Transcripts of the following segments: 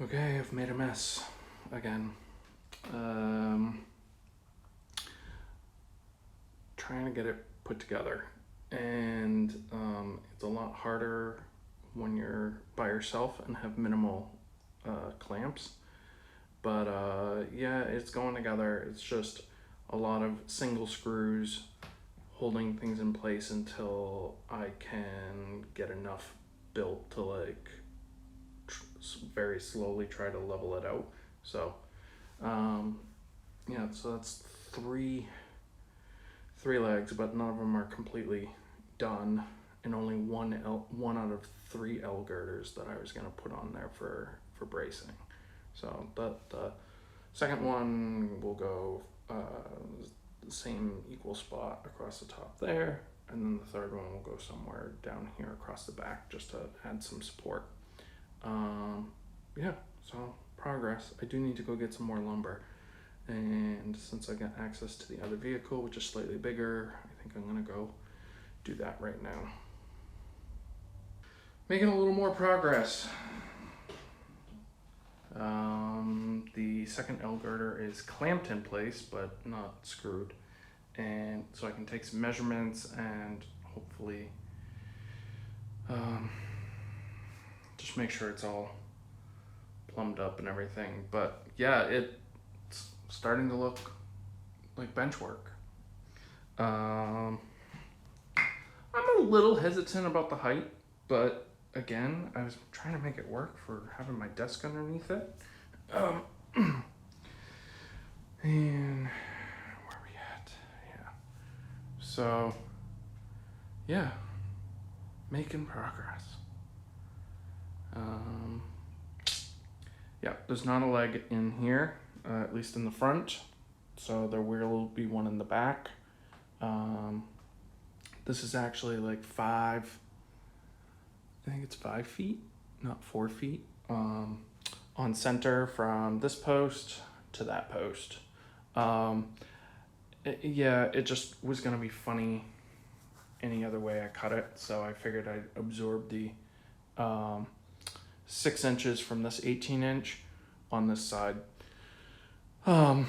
Okay, I've made a mess again. Trying to get it put together, and it's a lot harder when you're by yourself and have minimal clamps. But yeah, it's going together. It's just a lot of single screws holding things in place until I can get enough built to like very slowly try to level it out. So yeah, so that's three legs, but none of them are completely done, and only one out of 3 L girders that I was gonna put on there for bracing. So the second one will go the same equal spot across the top there, and then the third one will go somewhere down here across the back just to add some support. Yeah, so progress. I do need to go get some more lumber, and since I got access to the other vehicle, which is slightly bigger, I think I'm gonna go do that right now. Making a little more progress. The second L girder is clamped in place but not screwed, and so I can take some measurements and hopefully just make sure it's all plumbed up and everything. But yeah, it's starting to look like bench work. I'm a little hesitant about the height, but again, I was trying to make it work for having my desk underneath it. And where are we at? Yeah. So, yeah, making progress. Yeah, there's not a leg in here, at least in the front. So there will be one in the back. This is actually like I think it's 5 feet, not 4 feet, on center from this post to that post. It just was gonna be funny any other way I cut it, so I figured I'd absorb the 6 inches from this 18-inch on this side. And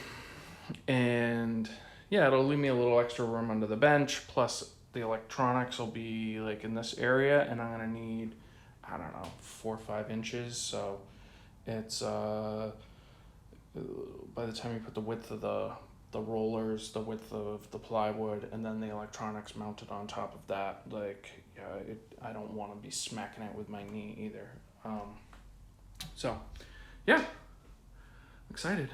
yeah, it'll leave me a little extra room under the bench, plus the electronics will be like in this area, and I'm gonna need, I don't know, 4 or 5 inches. So it's by the time you put the width of the rollers, the width of the plywood, and then the electronics mounted on top of that, like, yeah, I don't want to be smacking it with my knee either. So yeah, excited.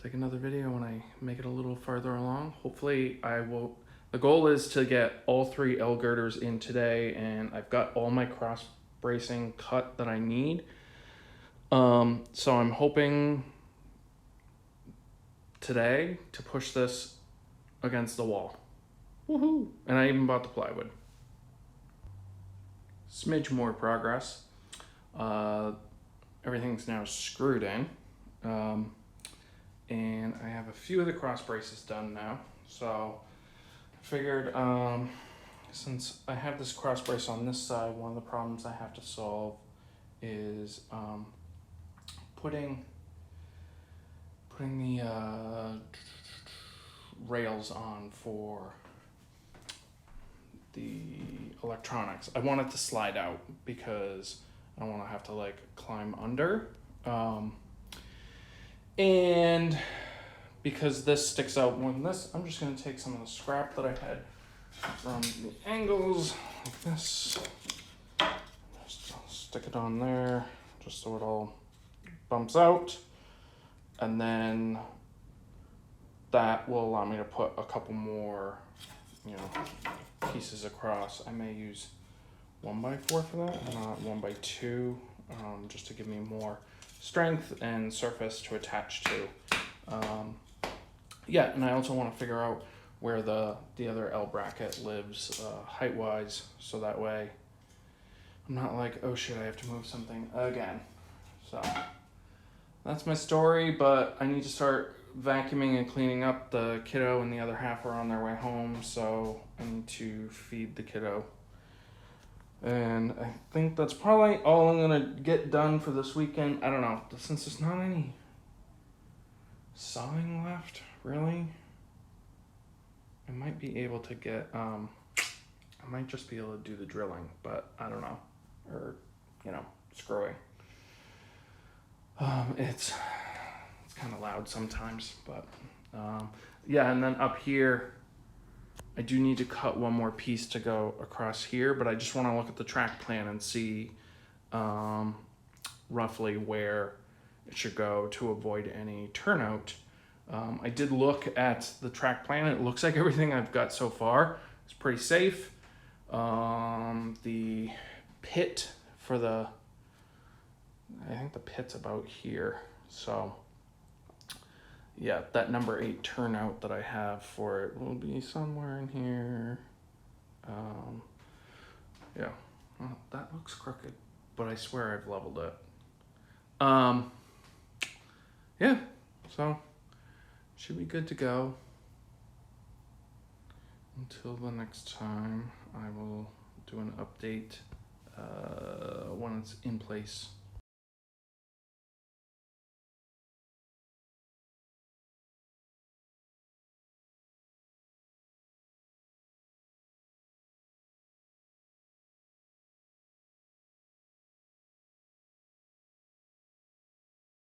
Take another video when I make it a little farther along. Hopefully I will. The goal is to get all 3 L girders in today, and I've got all my cross bracing cut that I need. So I'm hoping today to push this against the wall. Woohoo! And I even bought the plywood. Smidge more progress. Everything's now screwed in. And I have a few of the cross braces done now. So I figured since I have this cross brace on this side, one of the problems I have to solve is putting the rails on for the electronics. I want it to slide out because I don't want to have to like climb under. And because this sticks out more than this, I'm just going to take some of the scrap that I had from the angles like this. Just stick it on there just so it all bumps out. And then that will allow me to put a couple more, pieces across. I may use 1x4 for that, not 2x, just to give me more strength and surface to attach to. Yeah, and I also want to figure out where the other L bracket lives height-wise, so that way I'm not like, oh shit, I have to move something again. So that's my story, but I need to start vacuuming and cleaning up. The kiddo and the other half are on their way home, so I need to feed the kiddo And I think that's probably all I'm gonna get done for this weekend. I don't know, since there's not any sawing left, really. I might be able to get, I might just be able to do the drilling, but I don't know. Or, screwing. It's kind of loud sometimes, but yeah, and then up here, I do need to cut one more piece to go across here, but I just want to look at the track plan and see roughly where it should go to avoid any turnout. I did look at the track plan. It looks like everything I've got so far is pretty safe. The pit for I think the pit's about here. So yeah, that number 8 turnout that I have for it will be somewhere in here. Yeah, well, that looks crooked, but I swear I've leveled it. Yeah, so should be good to go. Until the next time, I will do an update when it's in place.